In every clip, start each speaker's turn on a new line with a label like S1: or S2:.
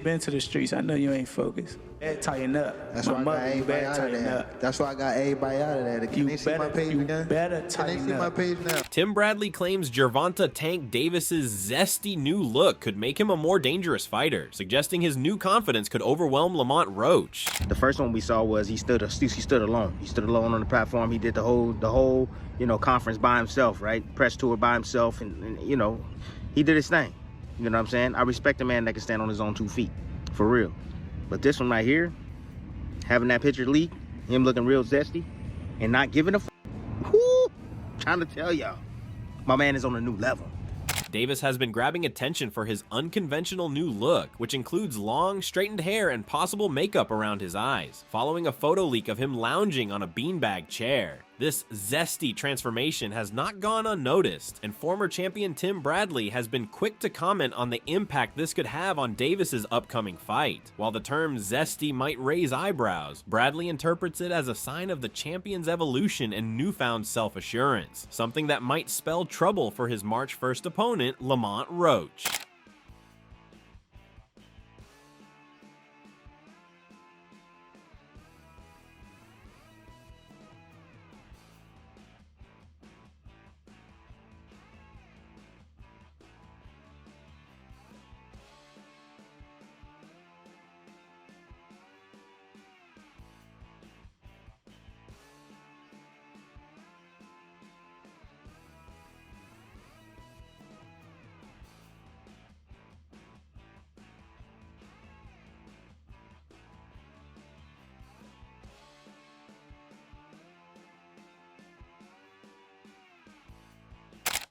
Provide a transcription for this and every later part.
S1: been to the streets. I know you ain't focused. Better tighten up.
S2: That's why I got everybody out of there. That's why I got everybody out of there. Can they see my page now?
S1: Better tighten up.
S2: Can they see my page now?
S3: Tim Bradley claims Gervonta "Tank" Davis's zesty new look could make him a more dangerous fighter, suggesting his new confidence could overwhelm Lamont Roach.
S4: The first one we saw was he stood alone. He stood alone on the platform. He did the whole conference by himself, right? Press tour by himself, and he did his thing. You know what I'm saying? I respect a man that can stand on his own 2 feet, for real. But this one right here, having that picture leak, him looking real zesty, and not giving a whoo, trying to tell y'all, my man is on a new level.
S3: Davis has been grabbing attention for his unconventional new look, which includes long, straightened hair and possible makeup around his eyes, following a photo leak of him lounging on a beanbag chair. This zesty transformation has not gone unnoticed, and former champion Tim Bradley has been quick to comment on the impact this could have on Davis's upcoming fight. While the term zesty might raise eyebrows, Bradley interprets it as a sign of the champion's evolution and newfound self-assurance, something that might spell trouble for his March 1st opponent, Lamont Roach.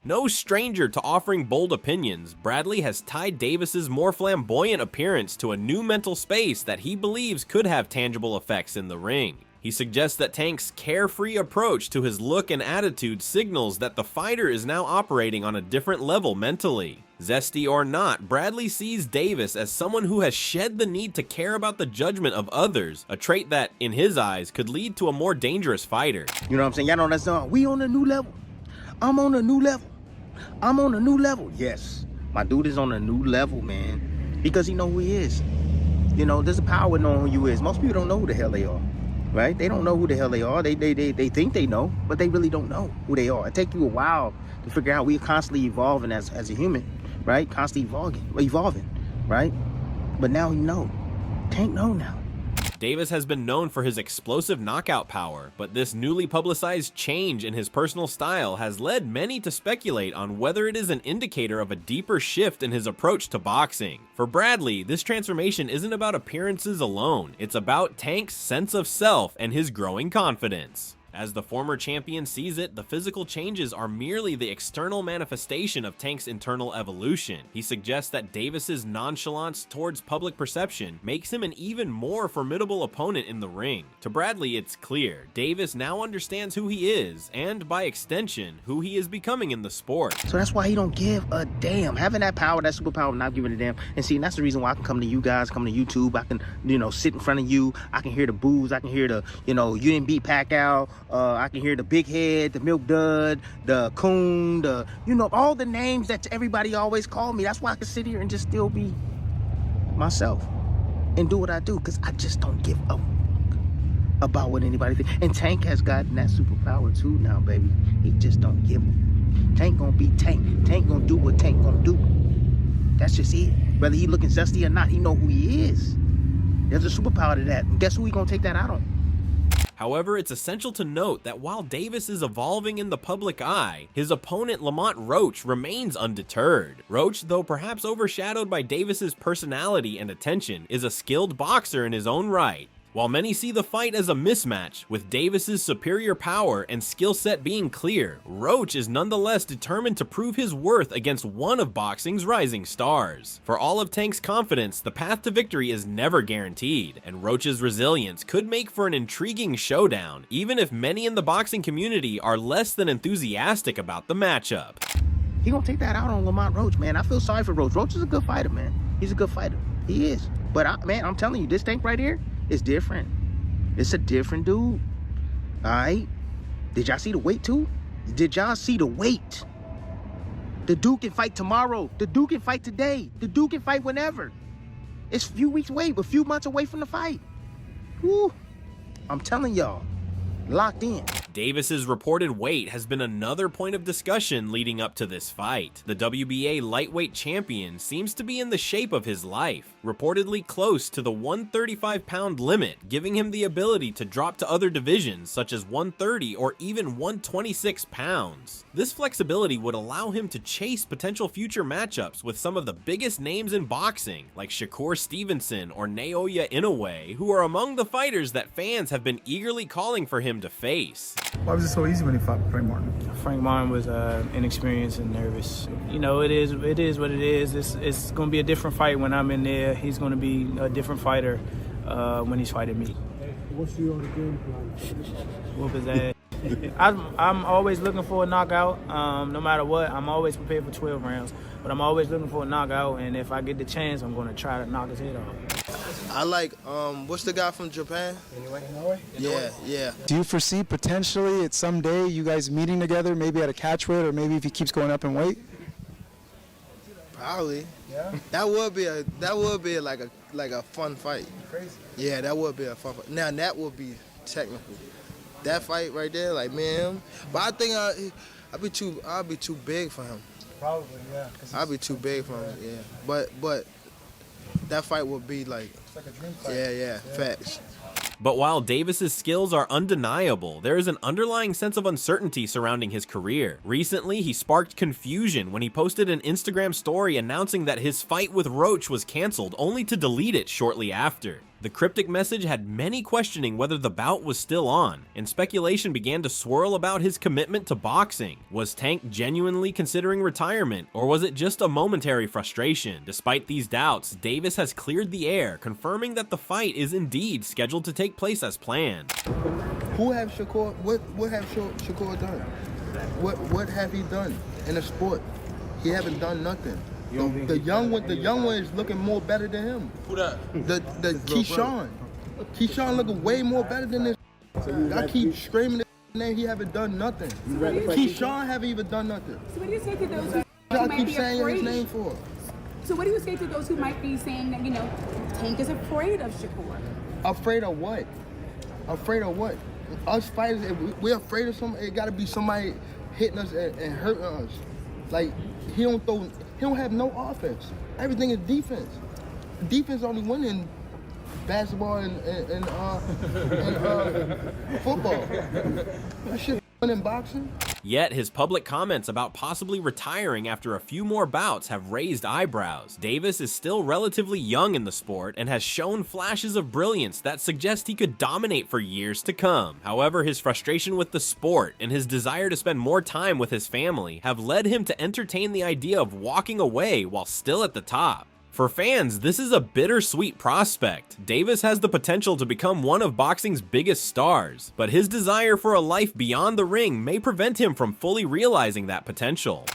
S3: No stranger to offering bold opinions, Bradley has tied Davis's more flamboyant appearance to a new mental space that he believes could have tangible effects in the ring. He suggests that Tank's carefree approach to his look and attitude signals that the fighter is now operating on a different level mentally. Zesty or not, Bradley sees Davis as someone who has shed the need to care about the judgment of others, a trait that, in his eyes, could lead to a more dangerous fighter.
S4: You know what I'm saying? Y'all know that song? We on a new level. I'm on a new level. I'm on a new level. Yes, my dude is on a new level, man, because he know who he is. There's a power in knowing who you is. Most people don't know who the hell they are, right? They don't know who the hell they are. They think they know, but they really don't know who they are. It takes you a while to figure out. We're constantly evolving as a human, right? Constantly evolving, right? But now you know. Tank know now.
S3: Davis has been known for his explosive knockout power, but this newly publicized change in his personal style has led many to speculate on whether it is an indicator of a deeper shift in his approach to boxing. For Bradley, this transformation isn't about appearances alone, it's about Tank's sense of self and his growing confidence. As the former champion sees it, the physical changes are merely the external manifestation of Tank's internal evolution. He suggests that Davis's nonchalance towards public perception makes him an even more formidable opponent in the ring. To Bradley, it's clear, Davis now understands who he is, and by extension, who he is becoming in the sport.
S4: So that's why he don't give a damn. Having that power, that superpower, not giving a damn. And see, that's the reason why I can come to you guys, come to YouTube, I can, sit in front of you, I can hear the boos, I can hear the, you didn't beat Pacquiao. I can hear the big head, the milk dud, the coon, all the names that everybody always call me. That's why I can sit here and just still be myself and do what I do, because I just don't give a about what anybody thinks. And Tank has gotten that superpower too now, baby. He just don't give a. Tank gonna be Tank. Tank gonna do what Tank gonna do. That's just it. Whether he looking zesty or not, he know who he is. There's a superpower to that. And guess who he gonna take that out on?
S3: However, it's essential to note that while Davis is evolving in the public eye, his opponent Lamont Roach remains undeterred. Roach, though perhaps overshadowed by Davis's personality and attention, is a skilled boxer in his own right. While many see the fight as a mismatch, with Davis's superior power and skill set being clear, Roach is nonetheless determined to prove his worth against one of boxing's rising stars. For all of Tank's confidence, the path to victory is never guaranteed, and Roach's resilience could make for an intriguing showdown, even if many in the boxing community are less than enthusiastic about the matchup.
S4: He gonna take that out on Lamont Roach, man. I feel sorry for Roach. Roach is a good fighter, man. He's a good fighter. He is. But, man, I'm telling you, this Tank right here, it's different. It's a different dude. All right? Did y'all see the weight too? Did y'all see the weight? The dude can fight tomorrow. The dude can fight today. The dude can fight whenever. It's a few weeks away, a few months away from the fight. Woo. I'm telling y'all, locked in.
S3: Davis's reported weight has been another point of discussion leading up to this fight. The WBA Lightweight Champion seems to be in the shape of his life, reportedly close to the 135-pound limit, giving him the ability to drop to other divisions such as 130 or even 126 pounds. This flexibility would allow him to chase potential future matchups with some of the biggest names in boxing, like Shakur Stevenson or Naoya Inoue, who are among the fighters that fans have been eagerly calling for him to face.
S5: Why was it so easy when he fought Frank Martin?
S1: Frank Martin was inexperienced and nervous. You know, it is what it is. It's going to be a different fight when I'm in there. He's going to be a different fighter when he's fighting me.
S5: What's your game plan?
S1: Whoop his ass. I'm always looking for a knockout. No matter what, I'm always prepared for 12 rounds. But I'm always looking for a knockout, and if I get the chance, I'm going to try to knock his head off.
S2: I like, what's the guy from Japan?
S5: Inoue?
S2: Yeah.
S5: Do you foresee potentially at some day you guys meeting together, maybe at a catch weight, or maybe if he keeps going up in weight?
S2: Probably.
S5: Yeah.
S2: That would be like a fun fight.
S5: Crazy.
S2: Yeah, that would be a fun fight. Now that would be technical. That fight right there, like me and him. But I think I'd be too big for him.
S5: Probably, yeah.
S2: I'd be too big for him. Yeah. But that fight would be like.
S5: It's like a dream fight.
S2: Yeah. Facts.
S3: But while Davis's skills are undeniable, there is an underlying sense of uncertainty surrounding his career. Recently, he sparked confusion when he posted an Instagram story announcing that his fight with Roach was canceled, only to delete it shortly after. The cryptic message had many questioning whether the bout was still on, and speculation began to swirl about his commitment to boxing. Was Tank genuinely considering retirement, or was it just a momentary frustration? Despite these doubts, Davis has cleared the air, confirming that the fight is indeed scheduled to take place as planned.
S2: Who have Shakur? What have Shakur done? What have he done in the sport? He haven't done nothing. The young one is looking more better than him. Who that? The Keyshawn. Keyshawn looking way more better than this. I keep screaming his name. He haven't done nothing. Keyshawn haven't even done nothing.
S6: So what do you say to those who
S2: Y'all
S6: might
S2: keep
S6: be
S2: saying his
S6: afraid?
S2: name for?
S6: So what do you say to those who might be saying that, you know, Tank is afraid of Shakur?
S2: Afraid of what? Afraid of what? Us fighters, if we're afraid of somebody, it gotta be somebody hitting us and hurting us. Like, he don't have no offense. Everything is defense. Defense only win in basketball and football. That shit win in boxing.
S3: Yet his public comments about possibly retiring after a few more bouts have raised eyebrows. Davis is still relatively young in the sport and has shown flashes of brilliance that suggest he could dominate for years to come. However, his frustration with the sport and his desire to spend more time with his family have led him to entertain the idea of walking away while still at the top. For fans, this is a bittersweet prospect. Davis has the potential to become one of boxing's biggest stars, but his desire for a life beyond the ring may prevent him from fully realizing that potential.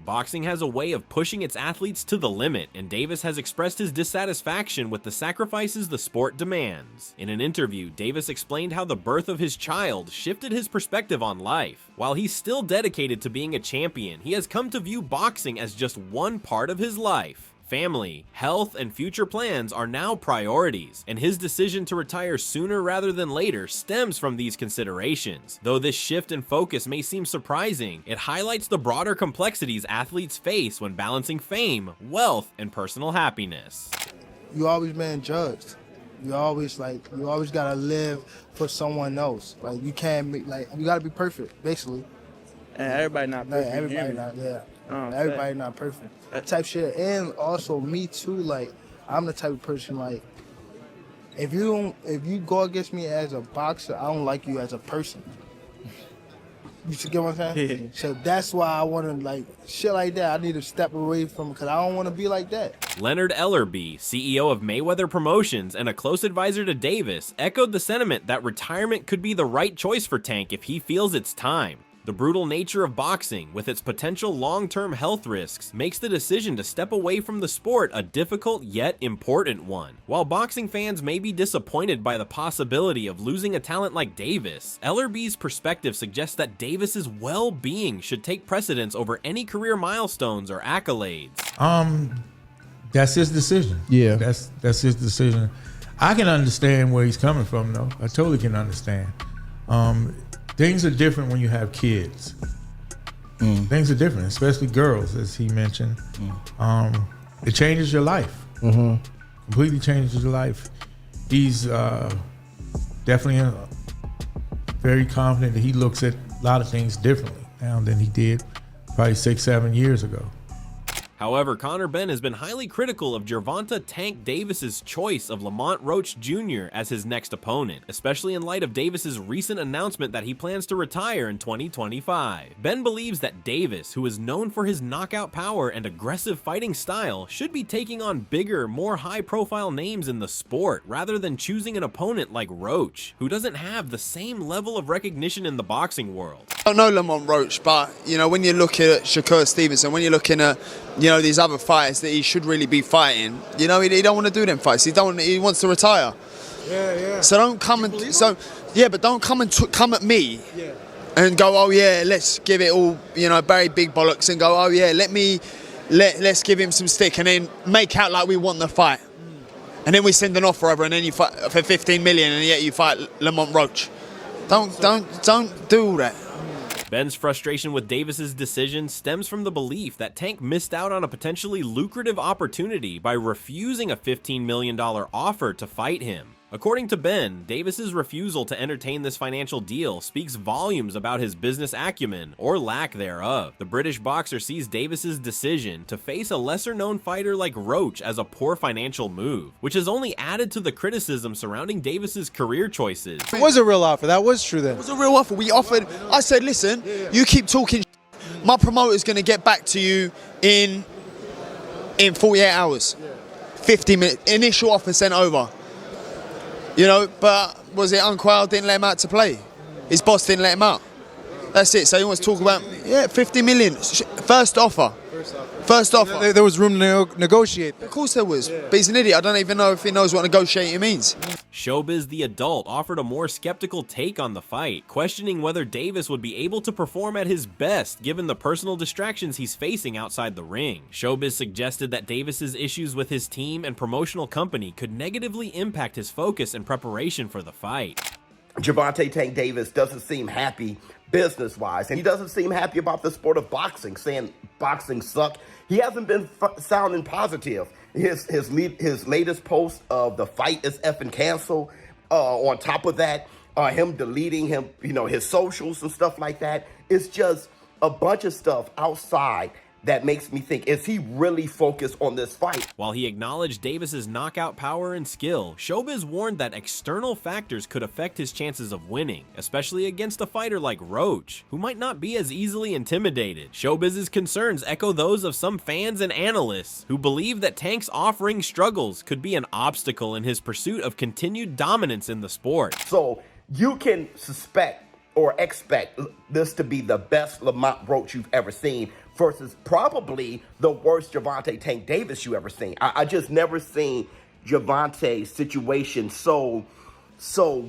S3: Boxing has a way of pushing its athletes to the limit, and Davis has expressed his dissatisfaction with the sacrifices the sport demands. In an interview, Davis explained how the birth of his child shifted his perspective on life. While he's still dedicated to being a champion, he has come to view boxing as just one part of his life. Family, health, and future plans are now priorities, and his decision to retire sooner rather than later stems from these considerations. Though this shift in focus may seem surprising, it highlights the broader complexities athletes face when balancing fame, wealth, and personal happiness.
S2: You always been judged. You always gotta live for someone else. Like, you can't be, like, you gotta be perfect, basically.
S1: And everybody not perfect.
S2: Everybody not, everybody not perfect. Type shit. And also me too, like, I'm the type of person, like, if you go against me as a boxer, I don't like you as a person. You get what I'm saying?
S1: Yeah.
S2: So that's why I want to, like, shit like that. I need to step away from it because I don't want to be like that.
S3: Leonard Ellerbe, CEO of Mayweather Promotions and a close advisor to Davis, echoed the sentiment that retirement could be the right choice for Tank if he feels it's time. The brutal nature of boxing, with its potential long-term health risks, makes the decision to step away from the sport a difficult yet important one. While boxing fans may be disappointed by the possibility of losing a talent like Davis, Ellerbe's perspective suggests that Davis's well-being should take precedence over any career milestones or accolades.
S7: That's his decision.
S8: Yeah.
S7: That's his decision. I can understand where he's coming from, though. I totally can understand. Things are different when you have kids. Things are different, especially girls, as he mentioned. It changes your life. Completely changes your life. He's definitely very confident that he looks at a lot of things differently now than he did probably 6-7 years ago.
S3: However, Conor Benn has been highly critical of Gervonta "Tank" Davis's choice of Lamont Roach Jr. as his next opponent, especially in light of Davis's recent announcement that he plans to retire in 2025. Benn believes that Davis, who is known for his knockout power and aggressive fighting style, should be taking on bigger, more high-profile names in the sport, rather than choosing an opponent like Roach, who doesn't have the same level of recognition in the boxing world.
S9: I don't know Lamont Roach, but you know, when you're looking at Shakur Stevenson, when you're looking at, you know, these other fighters that he should really be fighting, you know, he don't want to do them fights. He wants to retire.
S2: Yeah.
S9: So don't come and but don't come and come at me and go, oh yeah, let's give it all, you know, Barry Big Bollocks, and go, oh yeah, let's give him some stick, and then make out like we want the fight, and then we send an offer over, and then you fight for 15 million, and yet you fight Lamont Roach. Don't do all that.
S3: Benn's frustration with Davis's decision stems from the belief that Tank missed out on a potentially lucrative opportunity by refusing a $15 million offer to fight him. According to Benn, Davis's refusal to entertain this financial deal speaks volumes about his business acumen, or lack thereof. The British boxer sees Davis's decision to face a lesser-known fighter like Roach as a poor financial move, which has only added to the criticism surrounding Davis's career choices.
S8: It was a real offer. That was true then.
S9: It was a real offer. We offered. I said, listen, you keep talking. My promoter's going to get back to you in 48 hours. 50 minutes. Initial offer sent over. You know, but was it Unquile didn't let him out to play? His boss didn't let him out. That's it. So he wants to talk about, 50 million. First offer. First offer.
S8: There was room to negotiate.
S9: Of course there was. But he's an idiot. I don't even know if he knows what negotiating means.
S3: Showbiz the Adult offered a more skeptical take on the fight, questioning whether Davis would be able to perform at his best given the personal distractions he's facing outside the ring. Showbiz suggested that Davis's issues with his team and promotional company could negatively impact his focus and preparation for the fight.
S10: Gervonta "Tank" Davis doesn't seem happy business-wise, and he doesn't seem happy about the sport of boxing, saying boxing suck. He hasn't been sounding positive. His latest post of the fight is effing canceled. On top of that, him deleting his socials and stuff like that. It's just a bunch of stuff outside that makes me think, is he really focused on this fight?
S3: While he acknowledged Davis's knockout power and skill, Showbiz warned that external factors could affect his chances of winning, especially against a fighter like Roach, who might not be as easily intimidated. Showbiz's concerns echo those of some fans and analysts who believe that Tank's off-ring struggles could be an obstacle in his pursuit of continued dominance in the sport.
S10: So you can suspect or expect this to be the best Lamont Roach you've ever seen versus probably the worst Gervonta "Tank" Davis you ever seen. I just never seen Gervonta's situation so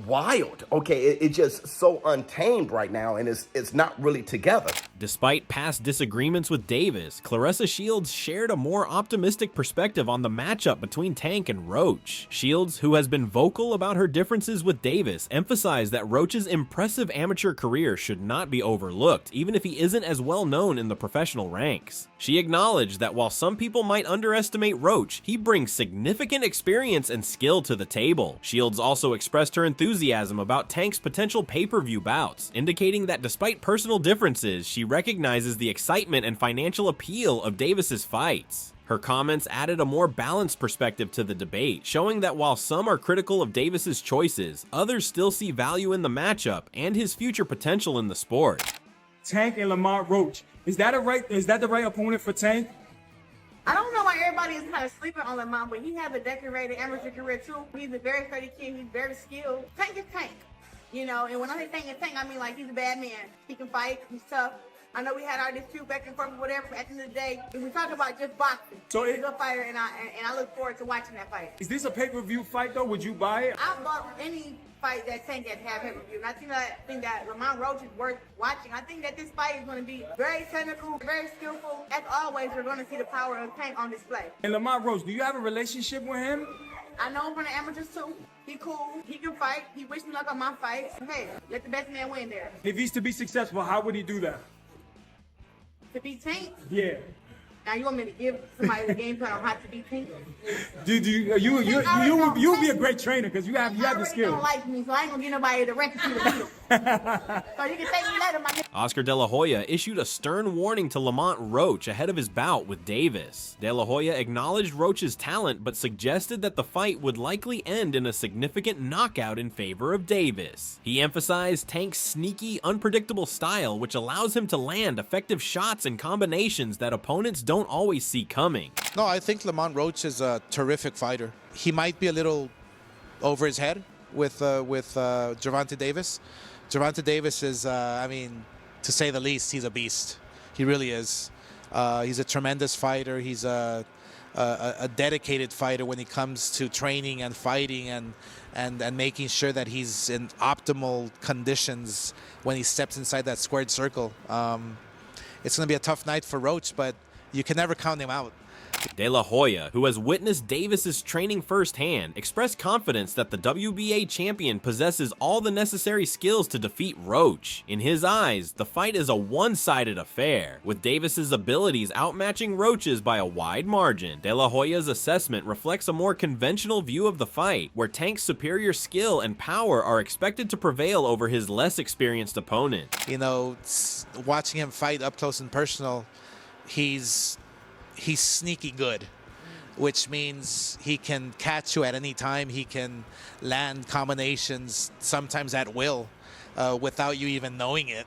S10: wild. Okay, it's just so untamed right now, and it's not really together.
S3: Despite past disagreements with Davis, Claressa Shields shared a more optimistic perspective on the matchup between Tank and Roach. Shields, who has been vocal about her differences with Davis, emphasized that Roach's impressive amateur career should not be overlooked, even if he isn't as well known in the professional ranks. She acknowledged that while some people might underestimate Roach, he brings significant experience and skill to the table. Shields also expressed her enthusiasm about Tank's potential pay-per-view bouts, indicating that despite personal differences, she recognizes the excitement and financial appeal of Davis's fights. Her comments added a more balanced perspective to the debate, showing that while some are critical of Davis's choices, others still see value in the matchup and his future potential in the sport.
S11: Tank and Lamont Roach. Is that the right opponent for Tank?
S12: I don't know why everybody is kind of sleeping on Lamont, but he has a decorated amateur career too. He's a very sturdy kid. He's very skilled. Tank is Tank, you know. And when I say Tank is Tank, I mean like he's a bad man. He can fight. He's tough. I know we had our dispute back and forth or whatever, but at the end of the day, if we talk about just boxing, he's a good fighter, and I look forward to watching that fight.
S11: Is this a pay-per-view fight though? Would you buy it?
S12: I bought any fight that Tank has had pay-per-view, and I think that Lamont Roach is worth watching. I think that this fight is going to be very technical, very skillful. As always, we're going to see the power of Tank on display.
S11: And Lamont Roach, do you have a relationship with him?
S12: I know him from the amateurs too. He cool. He can fight. He wished me luck on my fight. Hey, let the best man win there.
S11: If he's to be successful, how would he do that?
S12: To be Tank?
S11: Yeah.
S12: Now you want me to give somebody the game plan on how to be Tank?
S11: You would be a great trainer because you have the skill.
S12: Don't like me, so I ain't gonna get nobody the recipe to beat him. So you can take me later, my nigga.
S3: Oscar De La Hoya issued a stern warning to Lamont Roach ahead of his bout with Davis. De La Hoya acknowledged Roach's talent, but suggested that the fight would likely end in a significant knockout in favor of Davis. He emphasized Tank's sneaky, unpredictable style, which allows him to land effective shots and combinations that opponents don't always see coming.
S13: No, I think Lamont Roach is a terrific fighter. He might be a little over his head with Gervonta Davis. Gervonta Davis is, I mean, to say the least, he's a beast. He really is. He's a tremendous fighter. He's a dedicated fighter when it comes to training and fighting and making sure that he's in optimal conditions when he steps inside that squared circle. It's going to be a tough night for Roach, but you can never count him out.
S3: De La Hoya, who has witnessed Davis's training firsthand, expressed confidence that the WBA champion possesses all the necessary skills to defeat Roach. In his eyes, the fight is a one-sided affair, with Davis's abilities outmatching Roach's by a wide margin. De La Hoya's assessment reflects a more conventional view of the fight, where Tank's superior skill and power are expected to prevail over his less experienced opponent.
S13: You know, watching him fight up close and personal, he's sneaky good, which means he can catch you at any time. He can land combinations sometimes at will without you even knowing it.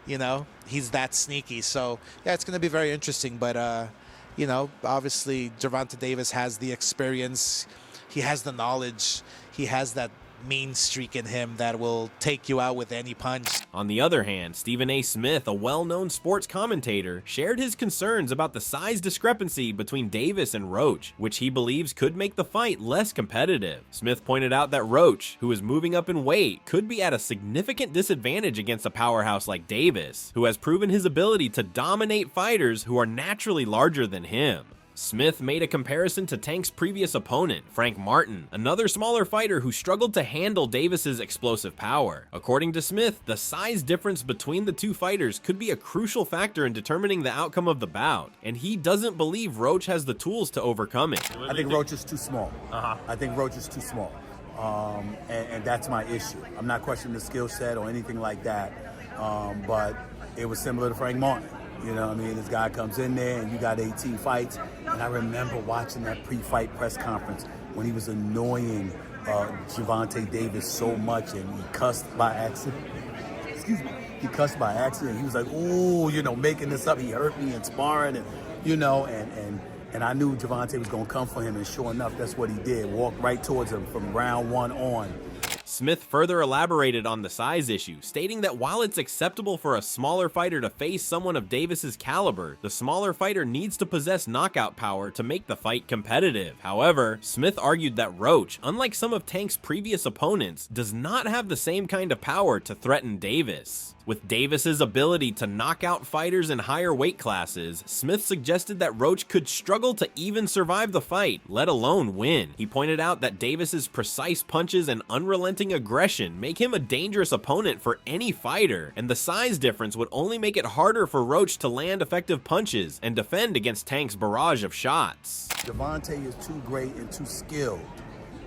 S13: You know, he's that sneaky. So yeah, it's going to be very interesting. But you know, obviously Gervonta Davis has the experience, he has the knowledge, he has that mean streak in him that will take you out with any punch.
S3: On the other hand, Stephen A. Smith, a well-known sports commentator, shared his concerns about the size discrepancy between Davis and Roach, which he believes could make the fight less competitive. Smith pointed out that Roach, who is moving up in weight, could be at a significant disadvantage against a powerhouse like Davis, who has proven his ability to dominate fighters who are naturally larger than him. Smith made a comparison to Tank's previous opponent, Frank Martin, another smaller fighter who struggled to handle Davis's explosive power. According to Smith, the size difference between the two fighters could be a crucial factor in determining the outcome of the bout, and he doesn't believe Roach has the tools to overcome it.
S14: I think Roach is too small. I think Roach is too small, and that's my issue. I'm not questioning the skill set or anything like that, but it was similar to Frank Martin. You know what I mean? This guy comes in there and you got 18 fights. And I remember watching that pre-fight press conference when he was annoying Gervonta Davis so much and he cussed by accident. Excuse me. He cussed by accident. He was like, ooh, you know, making this up. He hurt me in sparring and, you know, and I knew Gervonta was going to come for him. And sure enough, that's what he did. Walked right towards him from round one on.
S3: Smith further elaborated on the size issue, stating that while it's acceptable for a smaller fighter to face someone of Davis's caliber, the smaller fighter needs to possess knockout power to make the fight competitive. However, Smith argued that Roach, unlike some of Tank's previous opponents, does not have the same kind of power to threaten Davis. With Davis's ability to knock out fighters in higher weight classes, Smith suggested that Roach could struggle to even survive the fight, let alone win. He pointed out that Davis's precise punches and unrelenting aggression make him a dangerous opponent for any fighter, and the size difference would only make it harder for Roach to land effective punches and defend against Tank's barrage of shots.
S14: Gervonta is too great and too skilled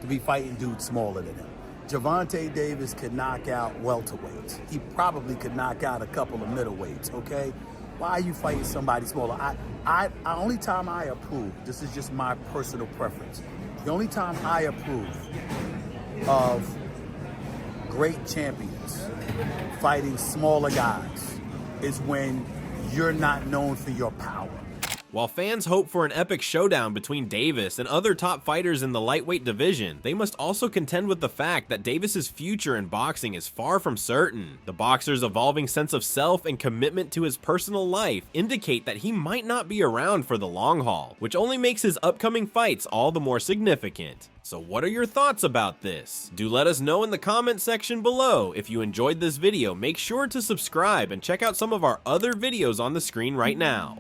S14: to be fighting dudes smaller than him. Gervonta Davis could knock out welterweights. He probably could knock out a couple of middleweights, okay? Why are you fighting somebody smaller? Only time I approve, this is just my personal preference, the only time I approve of great champions fighting smaller guys is when you're not known for your power.
S3: While fans hope for an epic showdown between Davis and other top fighters in the lightweight division, they must also contend with the fact that Davis's future in boxing is far from certain. The boxer's evolving sense of self and commitment to his personal life indicate that he might not be around for the long haul, which only makes his upcoming fights all the more significant. So what are your thoughts about this? Do let us know in the comment section below. If you enjoyed this video, make sure to subscribe and check out some of our other videos on the screen right now.